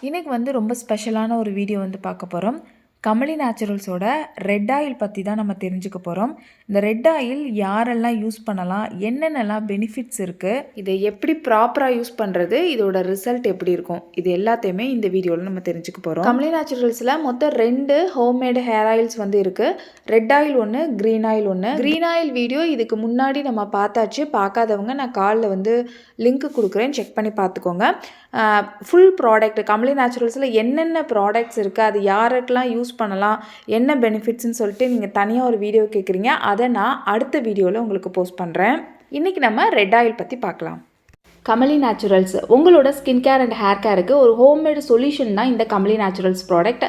இன்றைக்கி வந்து ரொம்ப ஸ்பெஷலான ஒரு வீடியோ வந்து பார்க்க போகிறோம். கமலி நேச்சுரல்ஸோட ரெட் ஆயில் பற்றி தான் நம்ம தெரிஞ்சுக்க போகிறோம். இந்த ரெட் ஆயில் யாரெல்லாம் யூஸ் பண்ணலாம், என்னென்னலாம் பெனிஃபிட்ஸ் இருக்குது, இதை எப்படி ப்ராப்பராக யூஸ் பண்ணுறது, இதோட ரிசல்ட் எப்படி இருக்கும், இது எல்லாத்தையுமே இந்த வீடியோவில் நம்ம தெரிஞ்சுக்க போகிறோம். கமலி நேச்சுரல்ஸில் மொத்தம் 2 ஹோம்மேடு ஹேர் ஆயில்ஸ் வந்து இருக்குது. ரெட் ஆயில் ஒன்று, க்ரீன் ஆயில் ஒன்று. க்ரீன் ஆயில் வீடியோ இதுக்கு முன்னாடி நம்ம பார்த்தாச்சு. பார்க்காதவங்க நான் காலில் வந்து லிங்க் கொடுக்குறேன், செக் பண்ணி பார்த்துக்கோங்க. ஃபுல் ப்ராடக்ட் கமலி நேச்சுரல்ஸில் என்னென்ன ப்ராடக்ட்ஸ் இருக்குது, அது யாருக்கெல்லாம் யூஸ் பண்ணலாம், என்ன பெனிஃபிட்ஸ்ன்னு சொல்லிட்டு நீங்கள் தனியாக ஒரு வீடியோ கேட்குறீங்க. அதை நான் அடுத்த வீடியோவில் உங்களுக்கு போஸ்ட் பண்ணுறேன். இன்றைக்கி நம்ம ரெட் ஆயில் பற்றி பார்க்கலாம். கமலி நேச்சுரல்ஸ் உங்களோட ஸ்கின் கேர் அண்ட் ஹேர் கேருக்கு ஒரு ஹோம்மேடு சொல்யூஷன் தான் இந்த கமலி நேச்சுரல்ஸ் ப்ராடக்ட்.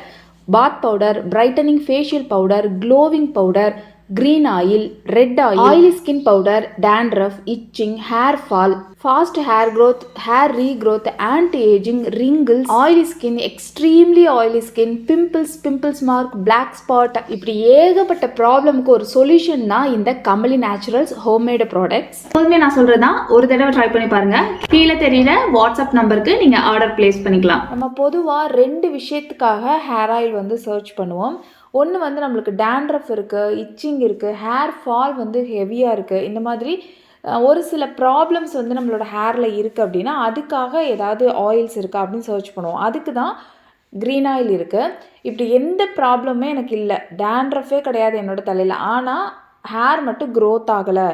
பாத் powder, brightening facial powder, glowing powder, green oil, red oil, oily skin powder, dandruff, itching, hair fall, fast hair growth, hair regrowth, anti-aging, wrinkles, oily skin, extremely oily skin, pimples mark, black spot, இப்படி ஏகப்பட்ட ப்ராப்ளம்க்கு ஒரு solution தான் இந்த Kamali naturals homemade products. எப்போதுமே நான் சொல்கிறதான், ஒரு தடவை try பண்ணி பாருங்கள். கீழே தெரியல வாட்ஸ்அப் நம்பருக்கு நீங்கள் ஆர்டர் பிளேஸ் பண்ணிக்கலாம். நம்ம பொதுவாக 2 விஷயத்துக்காக ஹேர் ஆயில் வந்து சர்ச் பண்ணுவோம். ஒன்று வந்து நம்மளுக்கு டேண்ட்ரஃப் இருக்குது, இச்சிங் இருக்குது, ஹேர் ஃபால் வந்து ஹெவியாக இருக்குது, இந்த மாதிரி ஒரு சில ப்ராப்ளம்ஸ் வந்து நம்மளோட ஹேரில் இருக்குது அப்படின்னா அதுக்காக ஏதாவது ஆயில்ஸ் இருக்கா அப்படின்னு சர்ச் பண்ணுவோம். அதுக்கு தான் க்ரீன் ஆயில் இருக்குது. இப்படி எந்த ப்ராப்ளமே எனக்கு இல்லை, டேண்ட்ரஃபே கிடையாது என்னோடய தலையில், ஆனால் ஹேர் மட்டும் க்ரோத் ஆகலை,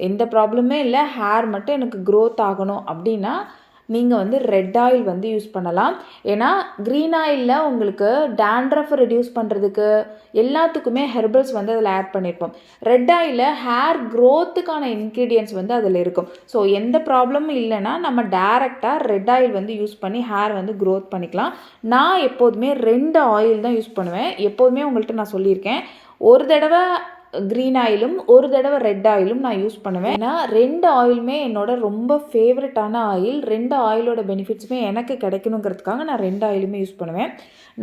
எந்த ப்ராப்ளமே இல்லை, ஹேர் மட்டும் எனக்கு க்ரோத் ஆகணும் அப்படின்னா நீங்கள் வந்து ரெட் ஆயில் வந்து யூஸ் பண்ணலாம். ஏன்னா க்ரீன் ஆயிலில் உங்களுக்கு டேண்ட்ரஃப் ரெடியூஸ் பண்ணுறதுக்கு எல்லாத்துக்குமே ஹெர்பல்ஸ் வந்து அதில் ஆட் பண்ணியிருப்போம். ரெட் ஆயிலில் ஹேர் க்ரோத்துக்கான இன்க்ரீடியன்ட்ஸ் வந்து அதில் இருக்கும். ஸோ எந்த ப்ராப்ளமும் இல்லைன்னா நம்ம டேரெக்டாக ரெட் ஆயில் வந்து யூஸ் பண்ணி ஹேர் வந்து க்ரோத் பண்ணிக்கலாம். நான் எப்போதுமே 2 ஆயில் தான் யூஸ் பண்ணுவேன். எப்போதுமே உங்கள்கிட்ட நான் சொல்லியிருக்கேன், ஒரு தடவை க்ரீன் ஆயிலும் ஒரு தடவை ரெட் ஆயிலும் நான் யூஸ் பண்ணுவேன். ஏன்னா 2 ஆயிலுமே என்னோட ரொம்ப ஃபேவரட்டான ஆயில். 2 ஆயிலோட பெனிஃபிட்ஸுமே எனக்கு கிடைக்கணுங்கிறதுக்காக நான் 2 ஆயிலுமே யூஸ் பண்ணுவேன்.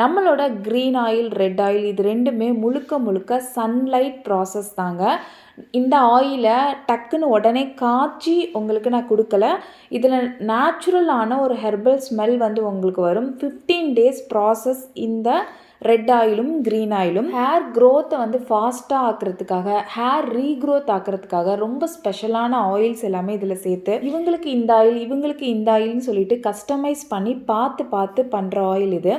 நம்மளோட க்ரீன் ஆயில், ரெட் ஆயில் இது ரெண்டுமே முழுக்க சன்லைட் ப்ராசஸ் தாங்க. இந்த ஆயிலை டக்குன்னு உடனே காய்ச்சி உங்களுக்கு நான் கொடுக்கல. இதில் நேச்சுரலான ஒரு ஹெர்பல் ஸ்மெல் வந்து உங்களுக்கு வரும். 15 days ப்ராசஸ் இந்த ரெட் ஆயிலும் க்ரீன் ஆயிலும். ஹேர் க்ரோத்தை வந்து ஃபாஸ்ட்டாக ஆக்கிறதுக்காக, ஹேர் ரீக்ரோத் ஆக்கிறதுக்காக ரொம்ப ஸ்பெஷலான ஆயில்ஸ் எல்லாமே இதில் சேர்த்து இவங்களுக்கு இந்த ஆயில், இவங்களுக்கு இந்த ஆயில்னு சொல்லிட்டு கஸ்டமைஸ் பண்ணி பார்த்து பண்ணுற ஆயில் இது.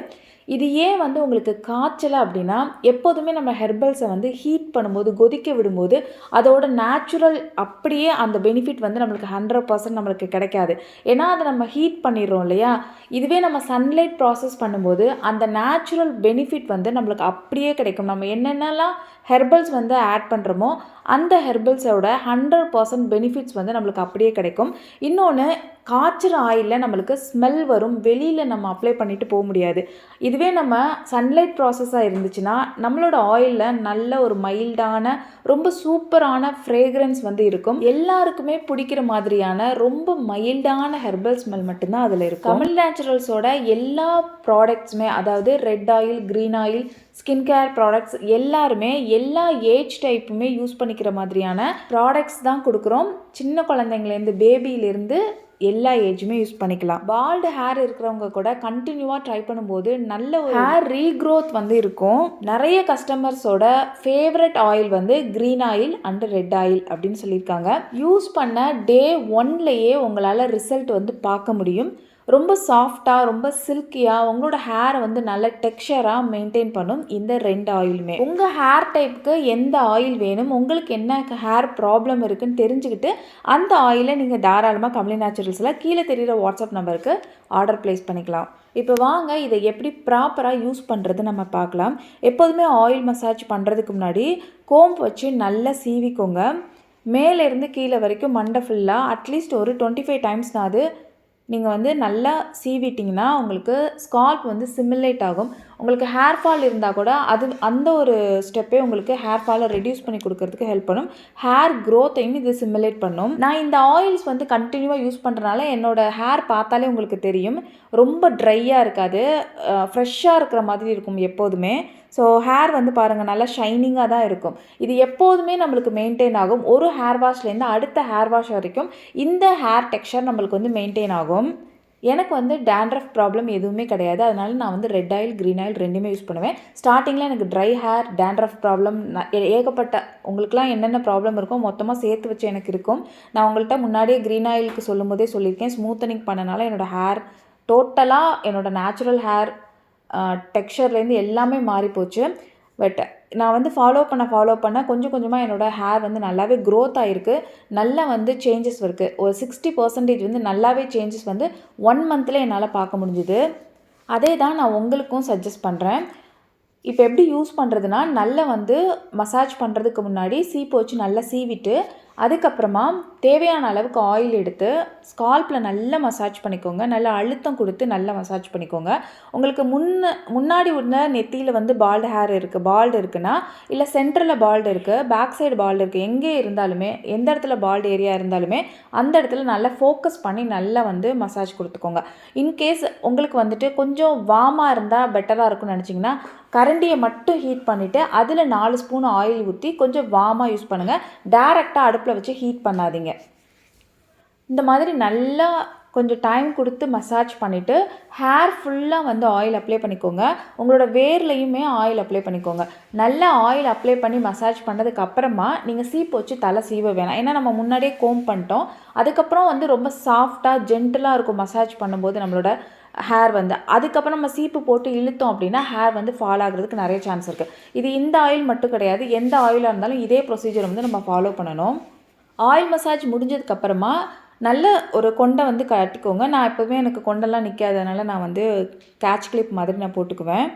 இது ஏன் வந்து உங்களுக்கு காய்ச்சலை அப்படின்னா, எப்போதுமே நம்ம ஹெர்பல்ஸை வந்து ஹீட் பண்ணும்போது, கொதிக்க விடும்போது அதோட நேச்சுரல் அப்படியே அந்த பெனிஃபிட் வந்து நம்மளுக்கு 100% நம்மளுக்கு கிடைக்காது. ஏன்னா அதை நம்ம ஹீட் பண்ணிடுறோம் இல்லையா. இதுவே நம்ம சன்லைட் ப்ராசஸ் பண்ணும்போது அந்த நேச்சுரல் பெனிஃபிட் வந்து நம்மளுக்கு அப்படியே கிடைக்கும். நம்ம என்னென்னலாம் ஹெர்பல்ஸ் வந்து ஆட் பண்ணுறோமோ அந்த ஹெர்பல்ஸோட 100% பெனிஃபிட்ஸ் வந்து நம்மளுக்கு அப்படியே கிடைக்கும். இன்னொன்று, காய்ச்சற ஆயிலில் நம்மளுக்கு ஸ்மெல் வரும், வெளியில் நம்ம அப்ளை பண்ணிட்டு போக முடியாது. இதுவே நம்ம சன்லைட் ப்ராசஸாக இருந்துச்சுன்னா நம்மளோட ஆயிலில் நல்ல ஒரு மைல்டான ரொம்ப சூப்பரான ஃப்ரேக்ரன்ஸ் வந்து இருக்கும். எல்லாருக்குமே பிடிக்கிற மாதிரியான ரொம்ப மைல்டான ஹெர்பல் ஸ்மெல் மட்டும்தான் அதில் இருக்கும். கமலி நேச்சுரல்ஸோட எல்லா ப்ராடக்ட்ஸுமே, அதாவது red oil, green oil, skin care products எல்லாருமே எல்லா ஏஜ் டைப்புமே யூஸ் பண்ணிக்கிற மாதிரியான ப்ராடக்ட்ஸ் தான் கொடுக்குறோம். சின்ன குழந்தைங்கலேருந்து பேபியிலேருந்து எல்லா ஏஜுமே யூஸ் பண்ணிக்கலாம். பால்டு ஹேர் இருக்கிறவங்க கூட கண்டினியூவாக ட்ரை பண்ணும்போது நல்ல ஒரு ஹேர் ரீக்ரோத் வந்து இருக்கும். நிறைய கஸ்டமர்ஸோட ஃபேவரட் ஆயில் வந்து green oil and red oil அப்படின்னு சொல்லியிருக்காங்க. யூஸ் பண்ண டே 1லேயே உங்களால் ரிசல்ட் வந்து பார்க்க முடியும். ரொம்ப சாஃப்டாக, ரொம்ப சில்கியாக, உங்களோட ஹேரை வந்து நல்ல டெக்ஸ்சராக மெயின்டைன் பண்ணும் இந்த 2 ஆயிலுமே. உங்கள் ஹேர் டைப்புக்கு எந்த ஆயில் வேணும், உங்களுக்கு என்ன ஹேர் ப்ராப்ளம் இருக்குன்னு தெரிஞ்சுக்கிட்டு அந்த ஆயிலை நீங்கள் தாராளமாக கமலி நேச்சுரல்ஸில் கீழே தெரிகிற வாட்ஸ்அப் நம்பருக்கு ஆர்டர் ப்ளேஸ் பண்ணிக்கலாம். இப்போ வாங்க இதை எப்படி ப்ராப்பராக யூஸ் பண்ணுறது நம்ம பார்க்கலாம். எப்போதுமே ஆயில் மசாஜ் பண்ணுறதுக்கு முன்னாடி கோம்பு வச்சு நல்லா சீவிக்கோங்க. மேலேருந்து கீழே வரைக்கும் மண்டை ஃபுல்லாக அட்லீஸ்ட் ஒரு 25 டைம்ஸ்னால் அது நீங்கள் வந்து நல்லா சீவிட்டிங்கன்னா உங்களுக்கு ஸ்கால்ப் வந்து சிமிலேட் ஆகும். உங்களுக்கு ஹேர் ஃபால் இருந்தால் கூட அந்த ஒரு ஸ்டெப்பே உங்களுக்கு ஹேர் ஃபாலை ரெடியூஸ் பண்ணி கொடுக்கறதுக்கு ஹெல்ப் பண்ணும். ஹேர் க்ரோத்தையும் இது சிமுலேட் பண்ணும். நான் இந்த ஆயில்ஸ் வந்து கண்டினியூவாக யூஸ் பண்ணுறதுனால என்னோடய ஹேர் பார்த்தாலே உங்களுக்கு தெரியும், ரொம்ப ட்ரையாக இருக்காது, ஃப்ரெஷ்ஷாக இருக்கிற மாதிரி இருக்கும் எப்போதுமே. ஸோ ஹேர் வந்து பாருங்கள் நல்லா ஷைனிங்காக தான் இருக்கும். இது எப்போதுமே நம்மளுக்கு மெயின்டைன் ஆகும். ஒரு ஹேர் வாஷ்லேருந்து அடுத்த ஹேர் வாஷ் வரைக்கும் இந்த ஹேர் டெக்ஸ்சர் நம்மளுக்கு வந்து மெயின்டைன் ஆகும். எனக்கு வந்து டேண்ட்ரஃப் ப்ராப்ளம் எதுவுமே கிடையாது. அதனால நான் வந்து ரெட் ஆயில், க்ரீன் ஆயில் ரெண்டுமே யூஸ் பண்ணுவேன். ஸ்டார்டிங்கில் எனக்கு ட்ரை ஹேர், டேண்ட்ரஃப் ப்ராப்ளம் ஏகப்பட்ட உங்களுக்குலாம் என்னென்ன ப்ராப்ளம் இருக்கோ மொத்தமாக சேர்த்து வச்சு எனக்கு இருக்கும். நான் உங்கள்கிட்ட முன்னாடியே க்ரீன் ஆயிலுக்கு சொல்லும் போதே சொல்லியிருக்கேன். ஸ்மூத்தனிங் பண்ணனால என்னோடய ஹேர் டோட்டலாக என்னோடய நேச்சுரல் ஹேர் டெக்ஸ்சர்லேருந்து எல்லாமே மாறி போச்சு. பட் நான் வந்து ஃபாலோ பண்ண கொஞ்சம் கொஞ்சமாக என்னோடய ஹேர் வந்து நல்லாவே க்ரோத் ஆகிருக்கு. நல்லா வந்து சேஞ்சஸ் இருக்குது. ஒரு 60% வந்து நல்லாவே சேஞ்சஸ் வந்து 1 மந்த்தில் என்னால் பார்க்க முடிஞ்சுது. அதே தான் நான் உங்களுக்கும் சஜஸ்ட் பண்ணுறேன். இப்போ எப்படி யூஸ் பண்ணுறதுனா, நல்லா வந்து மசாஜ் பண்ணுறதுக்கு முன்னாடி சீப்பு வச்சு நல்லா சீவிட்டு, அதுக்கப்புறமா தேவையான அளவுக்கு ஆயில் எடுத்து ஸ்கால்ப்பில் நல்லா மசாஜ் பண்ணிக்கோங்க. நல்லா அழுத்தம் கொடுத்து நல்லா மசாஜ் பண்ணிக்கோங்க. உங்களுக்கு முன்னாடி உள்ள நெத்தியில் வந்து பால்டு இருக்குன்னா, இல்லை சென்டரில் பால்டு இருக்குது, பேக் சைடு பால்டு இருக்குது, எங்கே இருந்தாலுமே எந்த இடத்துல பால்டு ஏரியா இருந்தாலுமே அந்த இடத்துல நல்லா ஃபோக்கஸ் பண்ணி நல்லா வந்து மசாஜ் கொடுத்துக்கோங்க. இன்கேஸ் உங்களுக்கு வந்துட்டு கொஞ்சம் வார்மாக இருந்தால் பெட்டராக இருக்கும்னு நினச்சிங்கன்னா, கரண்டியை மட்டும் ஹீட் பண்ணிவிட்டு அதில் 4 ஸ்பூன் ஆயில் ஊற்றி கொஞ்சம் வார்மாக யூஸ் பண்ணுங்கள். டைரெக்டாக அடுப்பில் வச்சு ஹீட் பண்ணாதீங்க. இந்த மாதிரி நல்லா கொஞ்சம் டைம் கொடுத்து மசாஜ் பண்ணிவிட்டு ஹேர் ஃபுல்லாக வந்து ஆயில் அப்ளை பண்ணிக்கோங்க. உங்களோட வேர்லையுமே ஆயில் அப்ளை பண்ணிக்கோங்க. நல்லா ஆயில் அப்ளை பண்ணி மசாஜ் பண்ணதுக்கு அப்புறமா நீங்கள் சீப்பு வச்சு தலை சீவ வேணாம். ஏன்னா நம்ம முன்னாடியே கோம் பண்ணிட்டோம். அதுக்கப்புறம் வந்து ரொம்ப சாஃப்டாக ஜென்டிலாக இருக்கும் மசாஜ் பண்ணும்போது நம்மளோட ஹேர் வந்து. அதுக்கப்புறம் நம்ம சீப்பு போட்டு இழுத்தோம் அப்படின்னா ஹேர் வந்து ஃபால் ஆகிறதுக்கு நிறைய சான்ஸ் இருக்குது. இது இந்த ஆயில் மட்டும் கிடையாது, எந்த ஆயிலாக இருந்தாலும் இதே ப்ரொசீஜர் வந்து நம்ம ஃபாலோ பண்ணணும். ஆயில் மசாஜ் முடிஞ்சதுக்கப்புறமா நல்ல ஒரு கொண்டை வந்து கட்டிக்கோங்க. நான் எப்போவுமே எனக்கு கொண்டெல்லாம் நிற்காதனால நான் வந்து கேட்ச் கிளிப் மாதிரி நான் போட்டுக்குவேன்.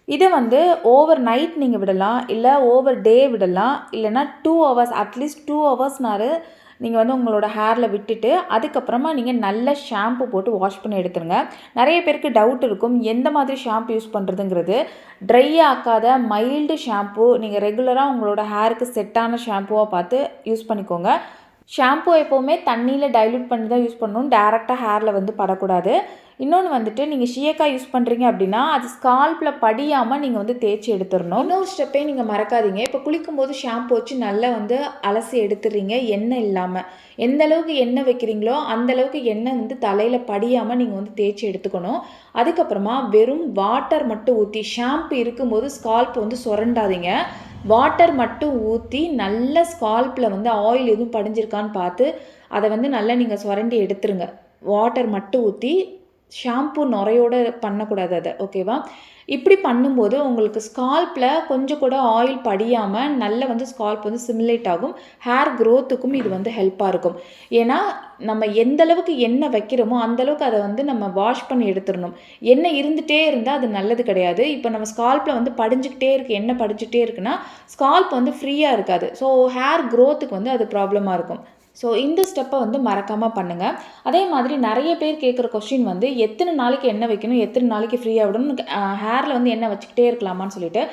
இதை வந்து ஓவர் நைட் நீங்கள் விடலாம், இல்லை ஓவர் டே விடலாம், இல்லைனா 2 ஹவர்ஸ் அட்லீஸ்ட் 2 ஹவர்ஸ்னாரு நீங்கள் வந்து உங்களோட ஹேரில் விட்டுட்டு அதுக்கப்புறமா நீங்கள் நல்ல ஷாம்பு போட்டு வாஷ் பண்ணி எடுத்துருங்க. நிறைய பேருக்கு டவுட் இருக்கும் எந்த மாதிரி ஷாம்பு யூஸ் பண்ணுறதுங்கிறது. ட்ரை ஆக்காத மைல்டு ஷாம்பு நீங்கள் ரெகுலராக உங்களோட ஹேருக்கு செட்டான ஷாம்புவாக பார்த்து யூஸ் பண்ணிக்கோங்க. ஷாம்பு எப்போவுமே தண்ணியில் டைல்யூட் பண்ணி தான் யூஸ் பண்ணணும், டேரெக்டாக ஹேரில் வந்து படக்கூடாது. இன்னொன்று வந்துட்டு நீங்கள் ஷியக்காய் யூஸ் பண்ணுறீங்க அப்படின்னா அது ஸ்கால்ப்பில் படியாமல் நீங்கள் வந்து தேய்ச்சி எடுத்துடணும். இன்னொரு ஸ்டெப்பே நீங்கள் மறக்காதீங்க. இப்போ குளிக்கும்போது ஷாம்பு வச்சு நல்லா வந்து அலசி எடுத்துடுறீங்க எண்ணெய் இல்லாமல். எந்த அளவுக்கு எண்ணெய் வைக்கிறீங்களோ அந்தளவுக்கு எண்ணெய் வந்து தலையில் படியாமல் நீங்கள் வந்து தேய்ச்சி எடுத்துக்கணும். அதுக்கப்புறமா வெறும் வாட்டர் மட்டும் ஊற்றி, ஷாம்பு இருக்கும்போது ஸ்கால்ப் வந்து சுரண்டாதீங்க. வாட்டர் மட்டும் ஊற்றி நல்ல ஸ்கால்ப்பில் வந்து ஆயில் எதுவும் படிஞ்சிருக்கான்னு பார்த்து அதை வந்து நல்லா நீங்கள் சுரண்டி எடுத்துருங்க. வாட்டர் மட்டும் ஊற்றி, ஷாம்பு நுரையோடு பண்ணக்கூடாது அதை, ஓகேவா? இப்படி பண்ணும்போது உங்களுக்கு ஸ்கால்ப்பில் கொஞ்சம் கூட ஆயில் படியாமல் நல்ல வந்து ஸ்கால்ப் வந்து சிமுலேட் ஆகும். ஹேர் க்ரோத்துக்கும் இது வந்து ஹெல்ப்பாக இருக்கும். ஏன்னா நம்ம எந்த அளவுக்கு எண்ணெய் வைக்கிறோமோ அந்தளவுக்கு அதை வந்து நம்ம வாஷ் பண்ணி எடுத்துடணும். எண்ணெய் இருந்துகிட்டே இருந்தால் அது நல்லது கிடையாது. இப்போ நம்ம ஸ்கால்ப்பில் வந்து படிஞ்சிக்கிட்டே இருக்குது, எண்ணெய் படிச்சுட்டே இருக்குன்னா ஸ்கால்ப் வந்து ஃப்ரீயாக இருக்காது. ஸோ ஹேர் க்ரோத்துக்கு வந்து அது ப்ராப்ளமாக இருக்கும். ஸோ இந்த ஸ்டெப்பை வந்து மறக்காமல் பண்ணுங்கள். அதே மாதிரி நிறைய பேர் கேட்குற கொஸ்டின் வந்து எத்தனை நாளைக்கு எண்ணெய் வைக்கணும், எத்தனை நாளைக்கு ஃப்ரீயாக விடணும், ஹேரில் வந்து எண்ணெய் வச்சுக்கிட்டே இருக்கலாமான்னு சொல்லிட்டு.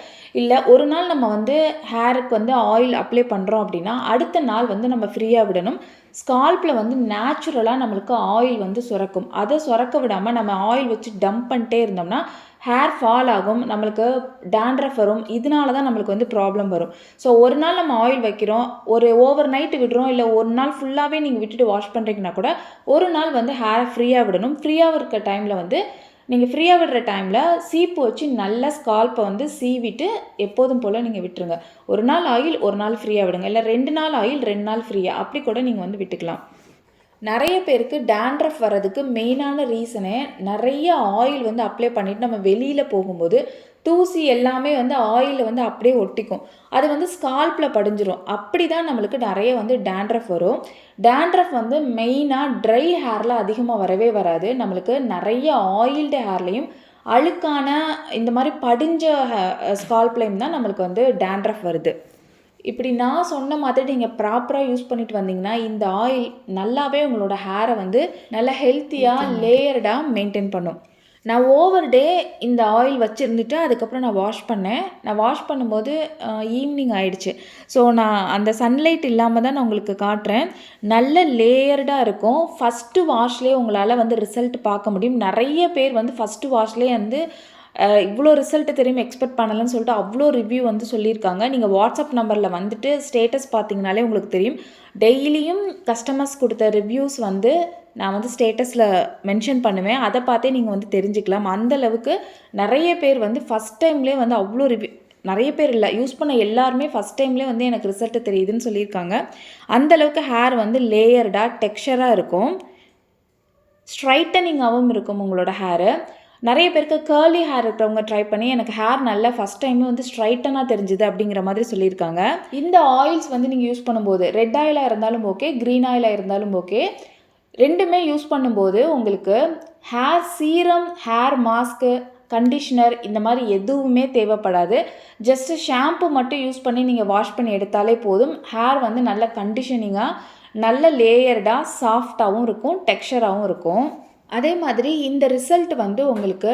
இல்லை, ஒரு நாள் நம்ம வந்து ஹேருக்கு வந்து ஆயில் அப்ளை பண்ணுறோம் அப்படின்னா அடுத்த நாள் வந்து நம்ம ஃப்ரீயாக விடணும். ஸ்கால்ப்பில் வந்து நேச்சுரலாக நம்மளுக்கு ஆயில் வந்து சுரக்கும். அதை சுரக்க விடாமல் நம்ம ஆயில் வச்சு டம்ப் பண்ணிட்டே இருந்தோம்னா ஹேர் ஃபால் ஆகும், நம்மளுக்கு டேண்ட்ரஃப் வரும். இதனால தான் நம்மளுக்கு வந்து ப்ராப்ளம் வரும். ஸோ ஒரு நாள் நம்ம ஆயில் வைக்கிறோம், ஒரு ஓவர் நைட்டு விடுறோம், இல்லை ஒரு நாள் ஃபுல்லாகவே நீங்கள் விட்டுட்டு வாஷ் பண்ணுறீங்கன்னா கூட ஒரு நாள் வந்து ஹேரை ஃப்ரீயாக விடணும். ஃப்ரீயாக இருக்க டைமில் வந்து நீங்கள் ஃப்ரீயாக விடுற டைமில் சீப்பு வச்சு நல்லா ஸ்கால்ப்பை வந்து சீவிட்டு எப்போதும் போல் நீங்கள் விட்டுருங்க. ஒரு நாள் ஆயில் ஒரு நாள் ஃப்ரீயாக விடுங்க, இல்லை 2 நாள் ஆயில் 2 நாள் ஃப்ரீயாக, அப்படி கூட நீங்கள் வந்து விட்டுக்கலாம். நிறைய பேருக்கு டேண்ட்ரஃப் வர்றதுக்கு மெயினான ரீசனே நிறைய ஆயில் வந்து அப்ளை பண்ணிவிட்டு நம்ம வெளியில் போகும்போது தூசி எல்லாமே வந்து ஆயிலில் வந்து அப்படியே ஒட்டிக்கும். அது வந்து ஸ்கால்ப்பில் படிஞ்சிரும். அப்படி தான் நம்மளுக்கு நிறைய வந்து டேண்ட்ரஃப் வரும். டேண்ட்ரஃப் வந்து மெயினாக ட்ரை ஹேரில் அதிகமாக வரவே வராது. நம்மளுக்கு நிறைய ஆயில்டு ஹேர்லேயும் அழுக்கான இந்த மாதிரி படிஞ்ச ஸ்கால்ப்லேயும் தான் நம்மளுக்கு வந்து டேண்ட்ரஃப் வருது. இப்படி நான் சொன்ன மாதிரி நீங்கள் ப்ராப்பராக யூஸ் பண்ணிட்டு வந்தீங்கன்னா இந்த ஆயில் நல்லாவே உங்களோட ஹேரை வந்து நல்லா ஹெல்த்தியாக லேயர்டாக மெயின்டைன் பண்ணும். நான் ஓவர் டே இந்த ஆயில் வச்சுருந்துட்டு அதுக்கப்புறம் நான் வாஷ் பண்ணும்போது ஈவினிங் ஆயிடுச்சு. ஸோ நான் அந்த சன்லைட் இல்லாமல் தான் நான் உங்களுக்கு காட்டுறேன். நல்ல லேயர்டாக இருக்கும். ஃபஸ்ட்டு வாஷ்லேயே உங்களால் வந்து ரிசல்ட் பார்க்க முடியும். நிறைய பேர் வந்து ஃபஸ்ட்டு வாஷ்லேயே வந்து இவ்வளோ ரிசல்ட்டு தெரியும் எக்ஸ்பெக்ட் பண்ணலன்னு சொல்லிட்டு அவ்வளோ ரிவ்யூ வந்து சொல்லியிருக்காங்க. நீங்கள் வாட்ஸ்அப் நம்பரில் வந்துட்டு ஸ்டேட்டஸ் பார்த்தீங்கனாலே உங்களுக்கு தெரியும். டெய்லியும் கஸ்டமர்ஸ் கொடுத்த ரிவ்யூஸ் வந்து நான் வந்து ஸ்டேட்டஸில் மென்ஷன் பண்ணுவேன். அதை பார்த்தே நீங்கள் வந்து தெரிஞ்சுக்கலாம். அந்தளவுக்கு நிறைய பேர் வந்து ஃபஸ்ட் டைம்லேயே வந்து அவ்வளோ ரிவ்யூ, நிறைய பேர் இல்லை, யூஸ் பண்ண எல்லாருமே ஃபஸ்ட் டைம்லேயே வந்து எனக்கு ரிசல்ட்டு தெரியுதுன்னு சொல்லியிருக்காங்க. அந்தளவுக்கு ஹேர் வந்து லேயர்டாக டெக்ஸ்சராக இருக்கும், ஸ்ட்ரைட்டனிங்காகவும் இருக்கும் உங்களோட ஹேரு. நிறைய பேருக்கு கேர்லி ஹேர் இருக்கிறவங்க ட்ரை பண்ணி எனக்கு ஹேர் நல்லா ஃபஸ்ட் டைமே வந்து ஸ்ட்ரைட்டனாக தெரிஞ்சுது அப்படிங்கிற மாதிரி சொல்லியிருக்காங்க. இந்த ஆயில்ஸ் வந்து நீங்கள் யூஸ் பண்ணும்போது ரெட் ஆயிலாக இருந்தாலும் ஓகே, க்ரீன் ஆயிலாக இருந்தாலும் ஓகே, ரெண்டுமே யூஸ் பண்ணும்போது உங்களுக்கு hair serum, hair mask, conditioner இந்த மாதிரி எதுவுமே தேவைப்படாது. ஜஸ்ட்டு ஷாம்பு மட்டும் யூஸ் பண்ணி நீங்கள் வாஷ் பண்ணி எடுத்தாலே போதும். ஹேர் வந்து நல்ல கண்டிஷனிங்காக, நல்ல லேயர்டாக, சாஃப்டாகவும் இருக்கும், டெக்ஸ்சராகவும் இருக்கும். அதே மாதிரி இந்த ரிசல்ட் வந்து உங்களுக்கு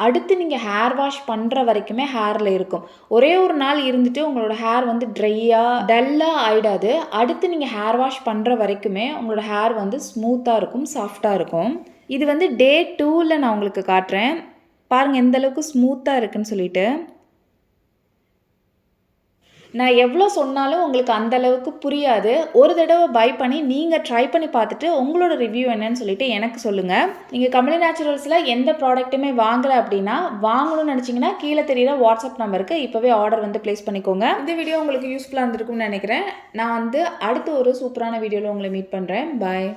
அடுத்து நீங்கள் ஹேர் வாஷ் பண்ணுற வரைக்குமே ஹேரில் இருக்கும். ஒரே ஒரு நாள் இருந்துட்டு உங்களோட ஹேர் வந்து ட்ரையாக டல்லாக ஆகிடாது. அடுத்து நீங்கள் ஹேர் வாஷ் பண்ணுற வரைக்குமே உங்களோட ஹேர் வந்து ஸ்மூத்தாக இருக்கும், சாஃப்டாக இருக்கும். இது வந்து டே 2ல் நான் உங்களுக்கு காட்டுறேன். பாருங்கள் எந்த அளவுக்கு ஸ்மூத்தாக இருக்குன்னு சொல்லிட்டு. நான் எவ்வளோ சொன்னாலும் உங்களுக்கு அந்தளவுக்கு புரியாது. ஒரு தடவை பை பண்ணி நீங்கள் ட்ரை பண்ணி பார்த்துட்டு உங்களோட ரிவ்யூ என்னன்னு சொல்லிட்டு எனக்கு சொல்லுங்கள். நீங்கள் கமலி நேச்சுரல்ஸில் எந்த ப்ராடக்ட்டுமே வாங்கலை அப்படின்னா, வாங்கணும்னு நினச்சிங்கன்னா கீழே தெரியுற வாட்ஸ்அப் நம்பருக்கு இப்போவே ஆர்டர் வந்து ப்ளேஸ் பண்ணிக்கோங்க. இந்த வீடியோ உங்களுக்கு யூஸ்ஃபுல்லாக இருந்திருக்கும்னு நினைக்கிறேன். நான் வந்து அடுத்து ஒரு சூப்பரான வீடியோவில் உங்களை மீட் பண்ணுறேன். பாய்.